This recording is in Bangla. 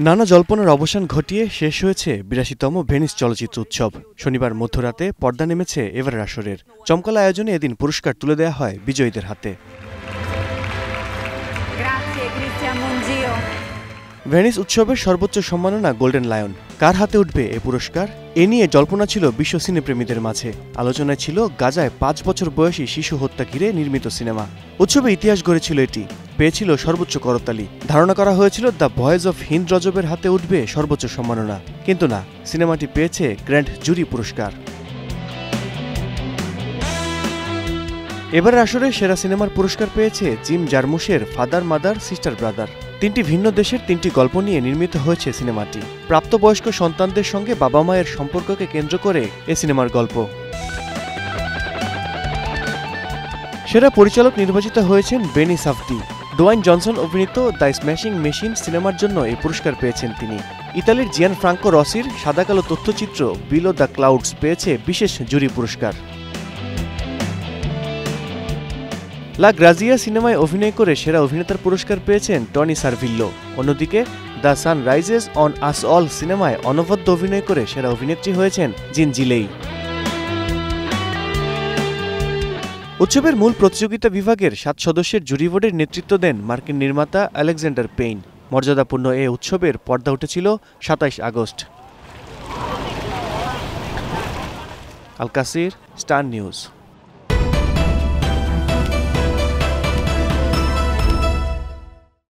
নানা জল্পনার অবসান ঘটিয়ে শেষ হয়েছে ৮২তম ভেনিস চলচ্চিত্র উৎসব। শনিবার মধ্যরাতে পর্দা নেমেছে এবারের আসরের। চমকালা আয়োজনে এদিন পুরস্কার তুলে দেওয়া হয় বিজয়ীদের হাতে। ভেনিস উৎসবের সর্বোচ্চ সম্মাননা গোল্ডেন লায়ন। কার হাতে উঠবে এ পুরস্কার, এ নিয়ে জল্পনা ছিল বিশ্ব সিনেপ্রেমীদের মাঝে। আলোচনায় ছিল গাজায় ৫ বছর বয়সী শিশু হত্যা ঘিরে নির্মিত সিনেমা। উৎসবে ইতিহাস গড়েছিল এটি, পেয়েছিল সর্বোচ্চ করতালি। ধারণা করা হয়েছিল দ্য ভয়েস অফ হিন্দ রজবের হাতে উঠবে সর্বোচ্চ সম্মাননা, কিন্তু না, সিনেমাটি পেয়েছে গ্র্যান্ড জুরি পুরস্কার। এবারের আসরে সেরা সিনেমার পুরস্কার পেয়েছে জিম জারমুশের ফাদার মাদার সিস্টার ব্রাদার। ৩টি ভিন্ন দেশের ৩টি গল্প নিয়ে নির্মিত হয়েছে সিনেমাটি। প্রাপ্তবয়স্ক সন্তানদের সঙ্গে বাবা মায়ের সম্পর্ককে কেন্দ্র করে এ সিনেমার গল্প। সেরা পরিচালক নির্বাচিত হয়েছেন বেনি সাফদি। ডোয়াইন জনসন অভিনীত দ্য স্ম্যাশিং মেশিন সিনেমার জন্য এই পুরস্কার পেয়েছেন তিনি। ইতালির জিয়ান ফ্রাঙ্কো রসির সাদাকালো তথ্যচিত্র বিলো দ্য ক্লাউডস পেয়েছে বিশেষ জুরি পুরস্কার। লা গ্রাজিয়া সিনেমায় অভিনয় করে সেরা অভিনেতার পুরস্কার পেয়েছেন টনি সারভিল্লো। অন্যদিকে the sun rises on us all সিনেমায় অনবদ্য অভিনয় করে সেরা অভিনেত্রী হয়েছেন জিন জিলেই। উৎসবের মূল প্রতিযোগিতা বিভাগের ৭ সদস্যের জুরি বোর্ডের নেতৃত্ব দেন মার্কিন নির্মাতা আলেকজান্ডার পেইন। মর্যাদাপূর্ণ এ উৎসবের পর্দা উঠেছিল ২৭ আগস্ট। আল কাসির, স্টার নিউজ।